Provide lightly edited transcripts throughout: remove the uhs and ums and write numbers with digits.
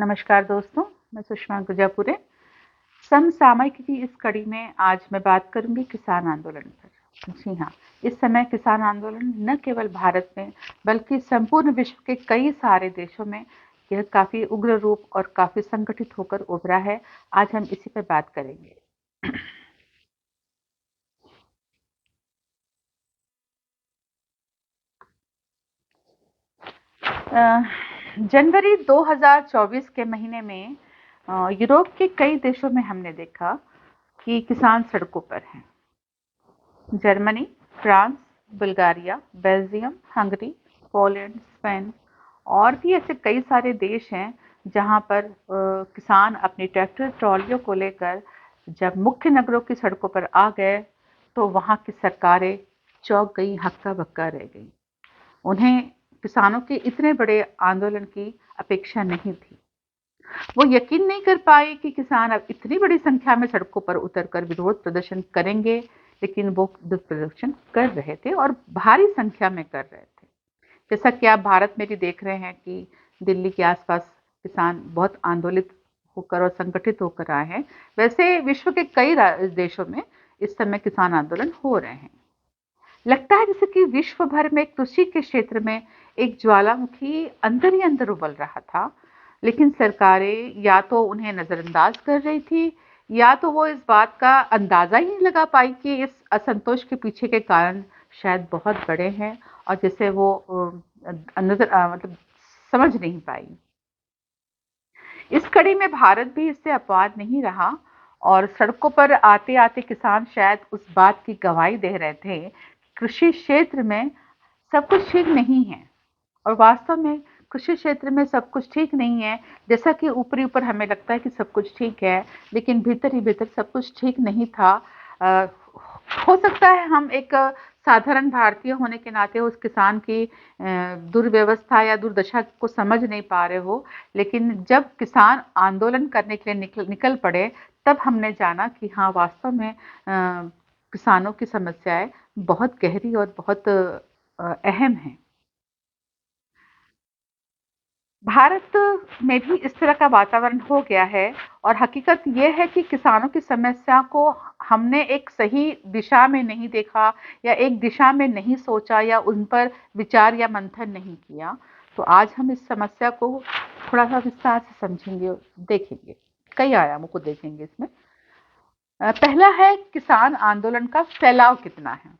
नमस्कार दोस्तों, मैं सुषमा गुजापुरे। समसामयिक की इस कड़ी में आज मैं बात करूंगी किसान आंदोलन पर। जी हाँ, इस समय किसान आंदोलन न केवल भारत में बल्कि संपूर्ण विश्व के कई सारे देशों में यह काफ़ी उग्र रूप और काफ़ी संगठित होकर उभरा है। आज हम इसी पर बात करेंगे। जनवरी 2024 के महीने में यूरोप के कई देशों में हमने देखा कि किसान सड़कों पर हैं। Germany, France, Bulgaria, Belgium, Hungary, Poland, Spain और भी ऐसे कई सारे देश हैं जहां पर किसान अपनी ट्रैक्टर ट्रॉलियों को लेकर जब मुख्य नगरों की सड़कों पर आ गए तो वहां की सरकारें चौंक गई, हक्का बक्का रह गई। उन्हें किसानों के इतने बड़े आंदोलन की अपेक्षा नहीं थी। वो यकीन नहीं कर पाए कि किसान अब इतनी बड़ी संख्या में सड़कों पर उतरकर विरोध प्रदर्शन करेंगे, लेकिन वो विरोध प्रदर्शन कर रहे थे और भारी संख्या में कर रहे थे। जैसा कि आप भारत में भी देख रहे हैं कि दिल्ली के आसपास किसान बहुत आंदोलित होकर और संगठित होकर आए हैं, वैसे विश्व के कई देशों में इस समय किसान आंदोलन हो रहे हैं। लगता है जैसे कि विश्व भर में कृषि के क्षेत्र में एक ज्वालामुखी अंदर ही अंदर उबल रहा था, लेकिन सरकारें या तो उन्हें नजरअंदाज कर रही थी या तो वो इस बात का अंदाजा ही नहीं लगा पाई कि इस असंतोष के पीछे के कारण शायद बहुत बड़े हैं और जिसे वो मतलब समझ नहीं पाई। इस कड़ी में भारत भी इससे अपवाद नहीं रहा और सड़कों पर आते आते किसान शायद उस बात की गवाही दे रहे थे कि कृषि क्षेत्र में सब कुछ ठीक नहीं है। और वास्तव में कृषि क्षेत्र में सब कुछ ठीक नहीं है। जैसा कि ऊपरी ऊपर हमें लगता है कि सब कुछ ठीक है, लेकिन भीतर ही भीतर सब कुछ ठीक नहीं था। अ, हो सकता है हम एक साधारण भारतीय होने के नाते उस किसान की दुर्व्यवस्था या दुर्दशा को समझ नहीं पा रहे हो, लेकिन जब किसान आंदोलन करने के लिए निकल पड़े, तब हमने जाना कि हाँ, वास्तव में किसानों की समस्याएं बहुत गहरी और बहुत अहम हैं। भारत में भी इस तरह का वातावरण हो गया है और हकीकत ये है कि किसानों की समस्या को हमने एक सही दिशा में नहीं देखा या एक दिशा में नहीं सोचा या उन पर विचार या मंथन नहीं किया। तो आज हम इस समस्या को थोड़ा सा विस्तार से समझेंगे और देखेंगे, कई आयामों को देखेंगे इसमें। पहला है किसान आंदोलन का फैलाव कितना है।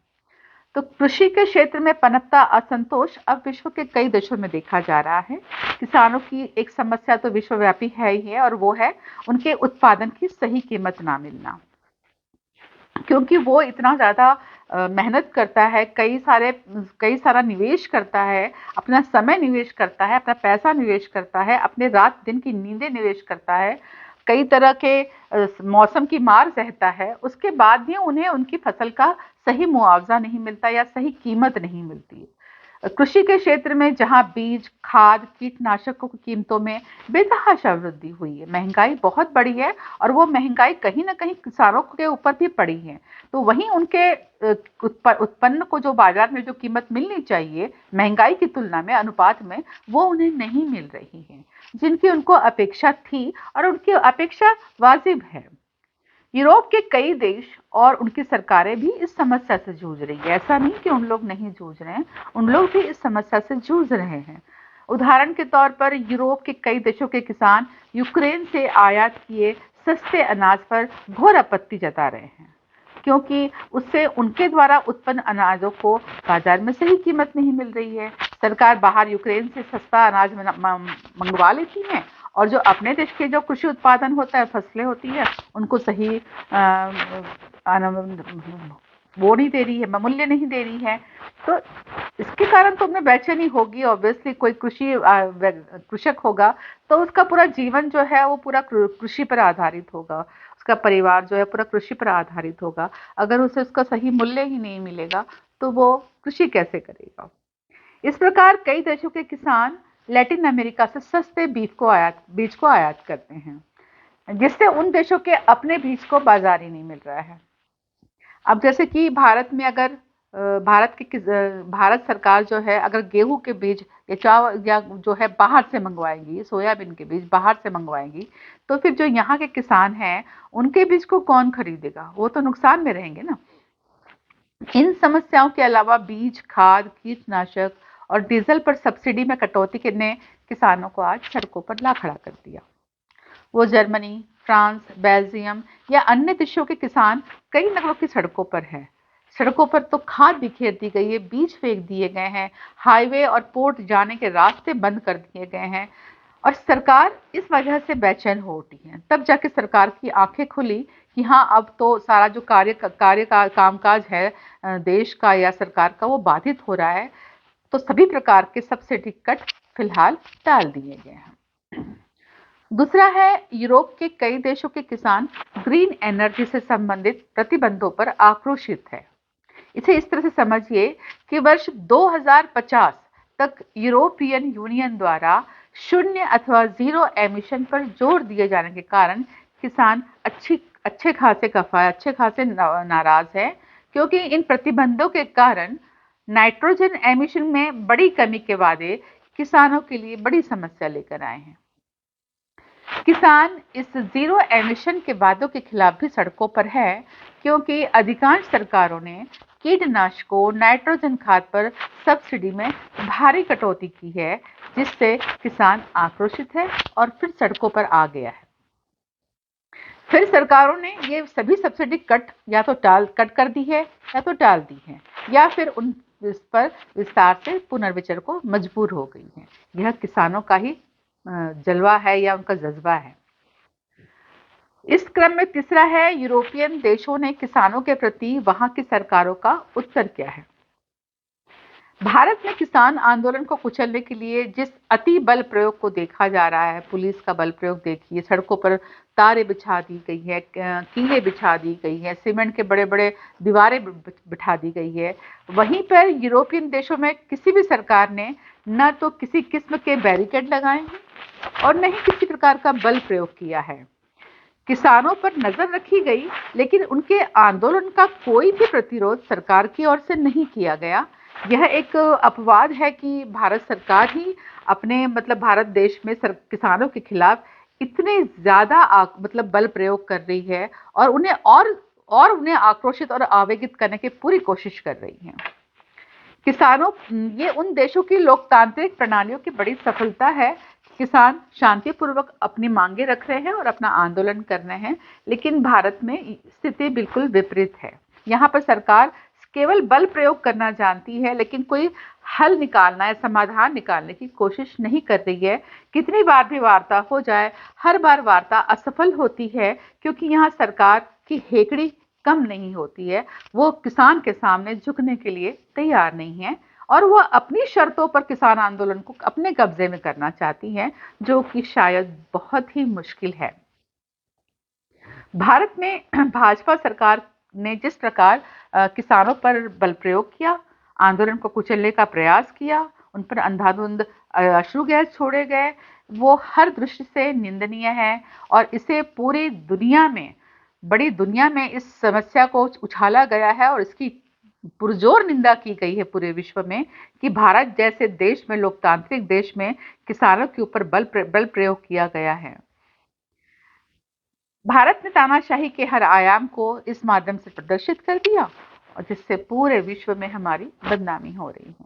तो कृषि के क्षेत्र में पनपता असंतोष अब विश्व के कई देशों में देखा जा रहा है। किसानों की एक समस्या तो विश्वव्यापी है ही है और वो है उनके उत्पादन की सही कीमत ना मिलना, क्योंकि वो इतना ज़्यादा मेहनत करता है, कई सारा निवेश करता है, अपना समय निवेश करता है, अपना पैसा निवेश करता है, अपने रात दिन की नींदें निवेश करता है, कई तरह के मौसम की मार सहता है, उसके बाद भी उन्हें उनकी फसल का सही मुआवजा नहीं मिलता या सही कीमत नहीं मिलती। कृषि के क्षेत्र में जहां बीज, खाद, कीटनाशकों की कीमतों में बेतहाशा वृद्धि हुई है, महंगाई बहुत बढ़ी है और वो महंगाई कहीं ना कहीं किसानों के ऊपर भी पड़ी है। तो वहीं उनके उत्पन्न को जो बाजार में जो कीमत मिलनी चाहिए महंगाई की तुलना में, अनुपात में, वो उन्हें नहीं मिल रही है जिनकी उनको अपेक्षा थी, और उनकी अपेक्षा वाजिब है। यूरोप के कई देश और उनकी सरकारें भी इस समस्या से जूझ रही है। ऐसा नहीं कि उन लोग नहीं जूझ रहे हैं, उन लोग भी इस समस्या से जूझ रहे हैं। उदाहरण के तौर पर यूरोप के कई देशों के किसान यूक्रेन से आयात किए सस्ते अनाज पर घोर आपत्ति जता रहे हैं, क्योंकि उससे उनके द्वारा उत्पन्न अनाजों को बाजार में सही कीमत नहीं मिल रही है। सरकार बाहर यूक्रेन से सस्ता अनाज मंगवा लेती है और जो अपने देश के जो कृषि उत्पादन होता है, फसलें होती है, उनको सही वो नहीं दे रही है, मूल्य नहीं दे रही है। तो इसके कारण तो उन्हें बेचैनी होगी। ऑब्वियसली कोई कृषक होगा तो उसका पूरा जीवन जो है वो पूरा कृषि पर आधारित होगा, उसका परिवार जो है पूरा कृषि पर आधारित होगा। अगर उसे उसका सही मूल्य ही नहीं मिलेगा तो वो कृषि कैसे करेगा। इस प्रकार कई देशों के किसान लैटिन अमेरिका से सस्ते बीज को आयात करते हैं, जिससे उन देशों के अपने बीज को बाजार ही नहीं मिल रहा है। अब जैसे कि भारत में अगर भारत सरकार जो है अगर गेहूं के बीज या चावल या जो है बाहर से मंगवाएंगी, सोयाबीन के बीज बाहर से मंगवाएंगी, तो फिर जो यहाँ के किसान हैं उनके बीज को कौन खरीदेगा? वो तो नुकसान में रहेंगे ना। इन समस्याओं के अलावा बीज, खाद, कीटनाशक और डीजल पर सब्सिडी में कटौती ने किसानों को आज सड़कों पर ला खड़ा कर दिया। वो जर्मनी, फ्रांस, बेल्जियम या अन्य देशों के किसान कई नगरों की सड़कों पर हैं। सड़कों पर तो खाद बिखेर दी गई है, बीज फेंक दिए गए हैं, हाईवे और पोर्ट जाने के रास्ते बंद कर दिए गए हैं और सरकार इस वजह से बेचैन हो उठी है। तब जाके सरकार की आंखें खुली कि हाँ, अब तो सारा जो कार्य का कामकाज है देश का या सरकार का, वो बाधित हो रहा है। तो सभी प्रकार के सब्सिडी कट फिलहाल टाल दिए गए हैं। दूसरा है, यूरोप के कई देशों के किसान ग्रीन एनर्जी से संबंधित प्रतिबंधों पर आक्रोशित है। इसे इस तरह से समझिए कि वर्ष 2050 तक यूरोपियन यूनियन द्वारा शून्य अथवा जीरो एमिशन पर जोर दिए जाने के कारण किसान अच्छे खासे नाराज है, क्योंकि इन प्रतिबंधों के कारण नाइट्रोजन एमिशन में बड़ी कमी के वादे किसानों के लिए बड़ी समस्या लेकर आए हैं। किसान इस जीरो एमिशन के वादों के खिलाफ भी सड़कों पर है, क्योंकि अधिकांश सरकारों ने कीटनाशकों, नाइट्रोजन खाद पर सब्सिडी में भारी कटौती की है, जिससे किसान आक्रोशित है और फिर सड़कों पर आ गया है। फिर सरकारों ने ये सभी सब्सिडी कट कर दी है या तो टाल दी है, या फिर इस पर विस्तार से पुनर्विचार को मजबूर हो गई है। यह किसानों का ही जलवा है या उनका जज्बा है। इस क्रम में तीसरा है, यूरोपियन देशों ने किसानों के प्रति वहां की सरकारों का उत्तर क्या है। भारत में किसान आंदोलन को कुचलने के लिए जिस अति बल प्रयोग को देखा जा रहा है, पुलिस का बल प्रयोग देखिए, सड़कों पर तारें बिछा दी गई है, कीलें बिछा दी गई है, सीमेंट के बड़े बड़े दीवारें बिठा दी गई है, वहीं पर यूरोपियन देशों में किसी भी सरकार ने न तो किसी किस्म के बैरिकेड लगाए हैं और न ही किसी प्रकार का बल प्रयोग किया है। किसानों पर नजर रखी गई, लेकिन उनके आंदोलन का कोई भी प्रतिरोध सरकार की ओर से नहीं किया गया। यह एक अपवाद है कि भारत सरकार ही अपने भारत देश में किसानों के खिलाफ इतने ज्यादा बल प्रयोग कर रही है और उन्हें आक्रोशित और आवेगित करने की पूरी कोशिश कर रही है। ये उन देशों की लोकतांत्रिक प्रणालियों की बड़ी सफलता है। किसान शांतिपूर्वक अपनी मांगे रख रहे हैं और अपना आंदोलन कर रहे हैं, लेकिन भारत में स्थिति बिल्कुल विपरीत है। यहाँ पर सरकार केवल बल प्रयोग करना जानती है, लेकिन कोई हल निकालना या समाधान निकालने की कोशिश नहीं कर रही है। कितनी बार भी वार्ता हो जाए, हर बार वार्ता असफल होती है, क्योंकि यहाँ सरकार की हेकड़ी कम नहीं होती है। वो किसान के सामने झुकने के लिए तैयार नहीं है और वह अपनी शर्तों पर किसान आंदोलन को अपने कब्जे में करना चाहती है, जो कि शायद बहुत ही मुश्किल है। भारत में भाजपा सरकार ने जिस प्रकार किसानों पर बल प्रयोग किया, आंदोलन को कुचलने का प्रयास किया, उन पर अंधाधुंध अश्रु गैस छोड़े गए, वो हर दृष्टि से निंदनीय है और इसे पूरी दुनिया में, बड़ी दुनिया में इस समस्या को उछाला गया है और इसकी पुरजोर निंदा की गई है पूरे विश्व में कि भारत जैसे देश में, लोकतांत्रिक देश में किसानों के ऊपर बल प्रयोग किया गया है। भारत ने तानाशाही के हर आयाम को इस माध्यम से प्रदर्शित कर दिया और जिससे पूरे विश्व में हमारी बदनामी हो रही है।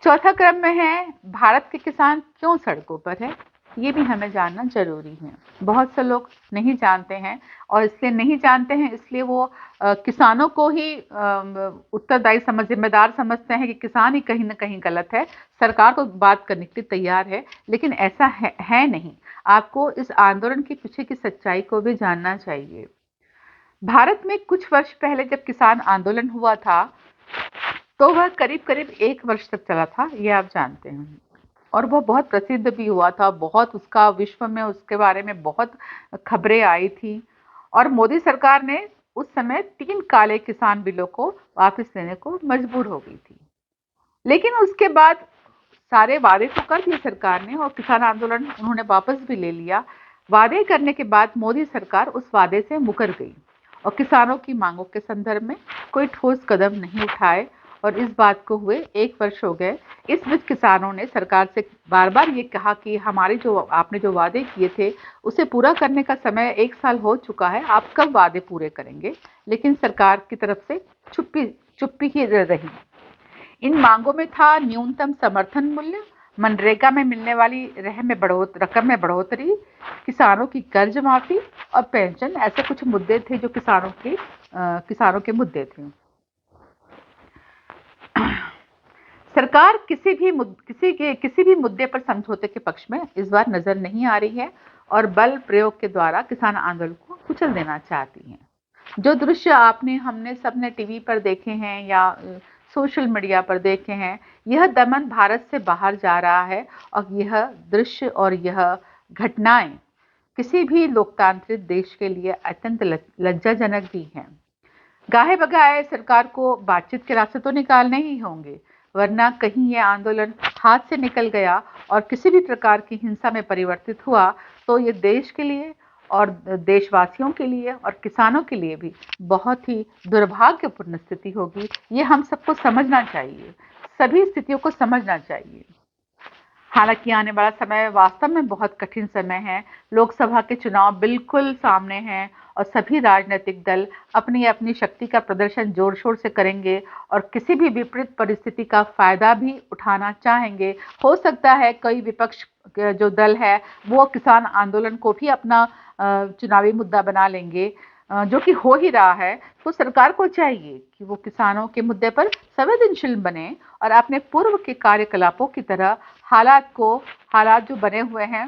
चौथा क्रम में है, भारत के किसान क्यों सड़कों पर है, ये भी हमें जानना जरूरी है। बहुत से लोग नहीं जानते हैं और इसलिए नहीं जानते हैं, इसलिए वो किसानों को ही उत्तरदायी जिम्मेदार समझते हैं कि किसान ही कहीं ना कहीं गलत है, सरकार तो बात करने के लिए तैयार है, लेकिन ऐसा है नहीं। आपको इस आंदोलन के पीछे की सच्चाई को भी जानना चाहिए। भारत में कुछ वर्ष पहले जब किसान आंदोलन हुआ था, तो वह करीब करीब 1 वर्ष तक चला था, ये आप जानते हैं, और वह बहुत प्रसिद्ध भी हुआ था। बहुत उसका विश्व में उसके बारे में बहुत खबरें आई थी और मोदी सरकार ने उस समय 3 काले किसान बिलों को वापस लेने को मजबूर हो गई थी। लेकिन उसके बाद सारे वादे तो कर दिए सरकार ने और किसान आंदोलन उन्होंने वापस भी ले लिया। वादे करने के बाद मोदी सरकार उस वादे से मुकर गई और किसानों की मांगों के संदर्भ में कोई ठोस कदम नहीं उठाए, और इस बात को हुए 1 वर्ष हो गए। इस बीच किसानों ने सरकार से बार बार ये कहा कि हमारे जो आपने जो वादे किए थे उसे पूरा करने का समय 1 साल हो चुका है, आप कब वादे पूरे करेंगे? लेकिन सरकार की तरफ से चुप्पी चुप्पी ही रही। इन मांगों में था न्यूनतम समर्थन मूल्य, मनरेगा में मिलने वाली रकम में बढ़ोतरी, किसानों की कर्ज माफी और पेंशन। ऐसे कुछ मुद्दे थे जो किसानों के मुद्दे थे। सरकार किसी भी मुद्दे पर समझौते के पक्ष में इस बार नजर नहीं आ रही है और बल प्रयोग के द्वारा किसान आंदोलन को कुचल देना चाहती है। जो दृश्य हमने सबने टीवी पर देखे हैं या सोशल मीडिया पर देखे हैं, यह दमन भारत से बाहर जा रहा है, और यह दृश्य और यह घटनाएं किसी भी लोकतांत्रिक देश के लिए अत्यंत लज्जाजनक भी हैं। गाहे बगाए सरकार को बातचीत के रास्ते तो निकालने ही होंगे, वरना कहीं यह आंदोलन हाथ से निकल गया और किसी भी प्रकार की हिंसा में परिवर्तित हुआ तो ये देश के लिए और देशवासियों के लिए और किसानों के लिए भी बहुत ही दुर्भाग्यपूर्ण स्थिति होगी। ये हम सबको समझना चाहिए, सभी स्थितियों को समझना चाहिए। हालांकि आने वाला समय वास्तव में बहुत कठिन समय है। लोकसभा के चुनाव बिल्कुल सामने हैं और सभी राजनीतिक दल अपनी अपनी शक्ति का प्रदर्शन जोर शोर से करेंगे और किसी भी विपरीत परिस्थिति का फायदा भी उठाना चाहेंगे। हो सकता है कई विपक्ष के जो दल है वो किसान आंदोलन को भी अपना चुनावी मुद्दा बना लेंगे, जो कि हो ही रहा है। तो सरकार को चाहिए कि वो किसानों के मुद्दे पर संवेदनशील बने और अपने पूर्व के कार्यकलापों की तरह हालात जो बने हुए हैं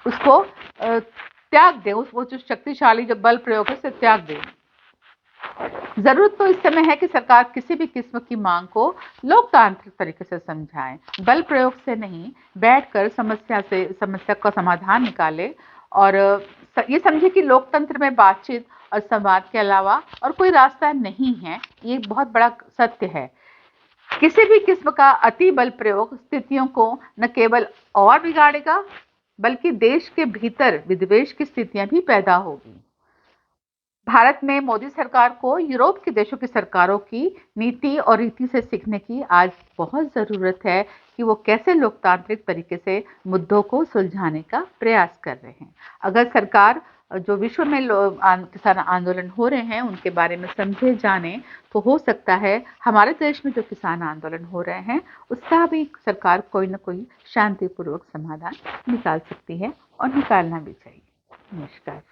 उसको त्याग दें, वो जो शक्तिशाली जो बल प्रयोग है उसे त्याग दें। जरूरत तो इस समय है कि सरकार किसी भी किस्म की मांग को लोकतांत्रिक तरीके से समझाए, बल प्रयोग से नहीं, बैठकर समस्या का समाधान निकाले और ये समझे कि लोकतंत्र में बातचीत और संवाद के अलावा और कोई रास्ता नहीं है। ये बहुत बड़ा सत्य है। किसी भी किस्म का अति बल प्रयोग स्थितियों को न केवल और बिगाड़ेगा बल्कि देश के भीतर विद्वेष की स्थितियां भी पैदा होगी। भारत में मोदी सरकार को यूरोप के देशों की सरकारों की नीति और रीति से सीखने की आज बहुत जरूरत है कि वो कैसे लोकतांत्रिक तरीके से मुद्दों को सुलझाने का प्रयास कर रहे हैं। अगर सरकार जो विश्व में किसान आंदोलन हो रहे हैं उनके बारे में समझे जाने तो हो सकता है हमारे देश में जो किसान आंदोलन हो रहे हैं उसका भी सरकार कोई ना कोई शांतिपूर्वक समाधान निकाल सकती है और निकालना भी चाहिए। नमस्कार।